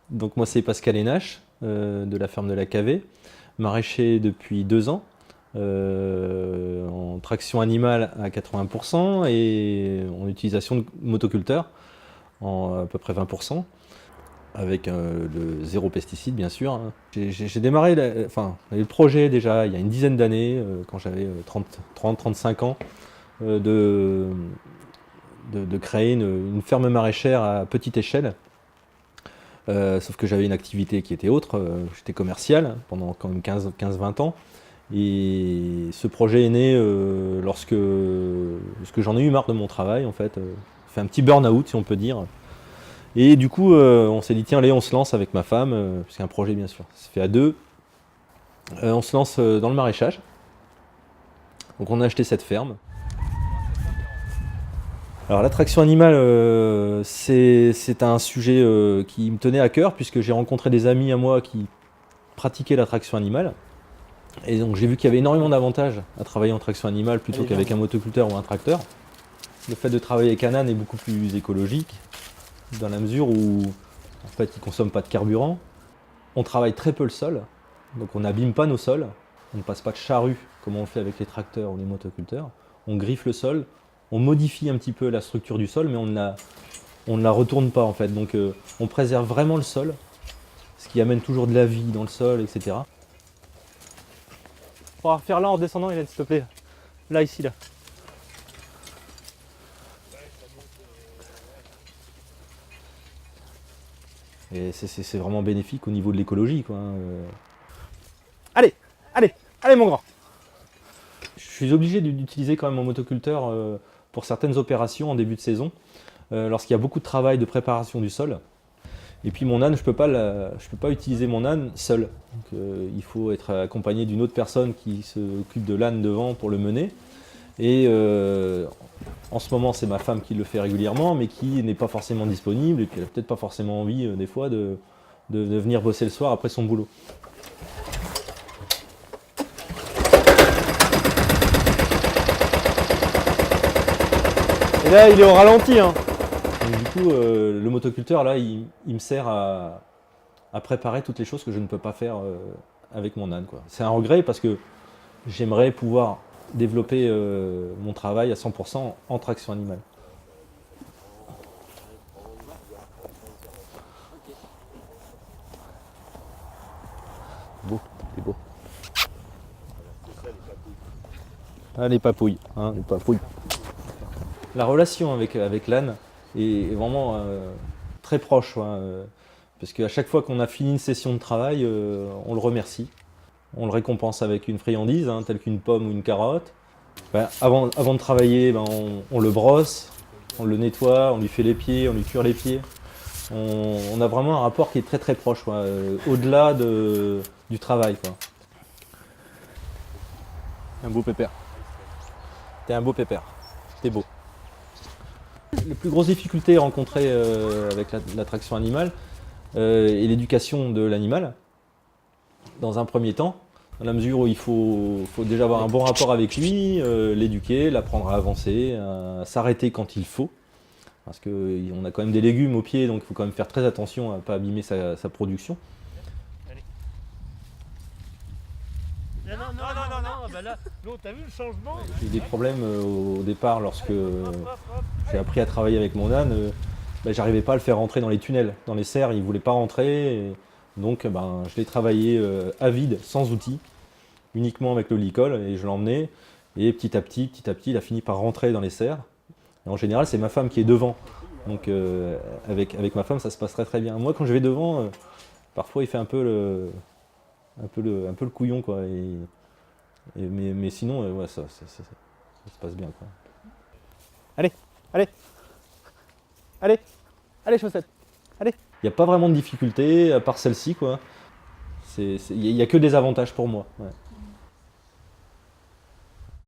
Donc moi c'est Pascal Hénache de la ferme de la Cavée, maraîcher depuis 2 ans, en traction animale à 80% et en utilisation de motoculteur à peu près 20%, avec le zéro pesticide bien sûr. J'ai démarré le projet déjà il y a une dizaine d'années, quand j'avais 30-35 ans, de créer une ferme maraîchère à petite échelle. Sauf que j'avais une activité qui était autre, j'étais commercial pendant quand même 15-20 ans. Et ce projet est né lorsque j'en ai eu marre de mon travail en fait. J'ai fait un petit burn-out si on peut dire. Et du coup on s'est dit tiens allez on se lance avec ma femme, parce qu'un projet bien sûr, ça se fait à deux. On se lance dans le maraîchage. Donc on a acheté cette ferme. Alors l'attraction animale, c'est un sujet qui me tenait à cœur puisque j'ai rencontré des amis à moi qui pratiquaient l'attraction animale. Et donc j'ai vu qu'il y avait énormément d'avantages à travailler en traction animale plutôt qu'avec un motoculteur ou un tracteur. Le fait de travailler avec un âne est beaucoup plus écologique dans la mesure où en fait il ne consomme pas de carburant. On travaille très peu le sol, donc on n'abîme pas nos sols. On ne passe pas de charrue comme on le fait avec les tracteurs ou les motoculteurs. On griffe le sol. On modifie un petit peu la structure du sol, mais on ne la retourne pas en fait. Donc on préserve vraiment le sol, ce qui amène toujours de la vie dans le sol, etc. On va refaire là en descendant, Hélène, s'il te plaît. Là, ici, là. Et c'est vraiment bénéfique au niveau de l'écologie, quoi. Allez, allez, allez mon grand. Je suis obligé d'utiliser quand même mon motoculteur pour certaines opérations en début de saison, lorsqu'il y a beaucoup de travail de préparation du sol. Et puis mon âne, je peux pas utiliser mon âne seul. Donc, il faut être accompagné d'une autre personne qui s'occupe de l'âne devant pour le mener. Et en ce moment, c'est ma femme qui le fait régulièrement, mais qui n'est pas forcément disponible et qui n'a peut-être pas forcément envie des fois de venir bosser le soir après son boulot. Et là, il est au ralenti, hein. Donc, du coup, le motoculteur, là, il me sert à préparer toutes les choses que je ne peux pas faire avec mon âne, quoi. C'est un regret parce que j'aimerais pouvoir développer mon travail à 100% en traction animale. Beau, c'est beau. Ah, les papouilles, hein, les papouilles. La relation avec l'âne est vraiment très proche, hein, parce qu'à chaque fois qu'on a fini une session de travail, on le remercie. On le récompense avec une friandise, hein, telle qu'une pomme ou une carotte. Ben, avant de travailler, ben, on le brosse, on le nettoie, on lui fait les pieds, on lui cure les pieds. On a vraiment un rapport qui est très très proche, au-delà du travail, quoi. Un beau pépère. T'es un beau pépère. T'es beau. Les plus grosses difficultés rencontrées avec l'attraction animale est l'éducation de l'animal, dans un premier temps, dans la mesure où il faut déjà avoir un bon rapport avec lui, l'éduquer, l'apprendre à avancer, à s'arrêter quand il faut. Parce qu'on a quand même des légumes au pied, donc il faut quand même faire très attention à ne pas abîmer sa production. Non, bah là, t'as vu le changement? J'ai eu des problèmes au départ lorsque j'ai appris à travailler avec mon âne. J'arrivais pas à le faire rentrer dans les tunnels, dans les serres, il voulait pas rentrer. Donc je l'ai travaillé à vide, sans outils, uniquement avec le licol, et je l'emmenais. Et petit à petit, il a fini par rentrer dans les serres. Et en général, c'est ma femme qui est devant. Donc avec ma femme, ça se passe très très bien. Moi, quand je vais devant, parfois il fait un peu le couillon, quoi. Mais sinon, ouais, ça se passe bien, quoi. Allez, allez, allez, allez, chaussettes, allez. Il n'y a pas vraiment de difficulté, à part celle-ci, quoi. Il n'y a que des avantages pour moi. Ouais.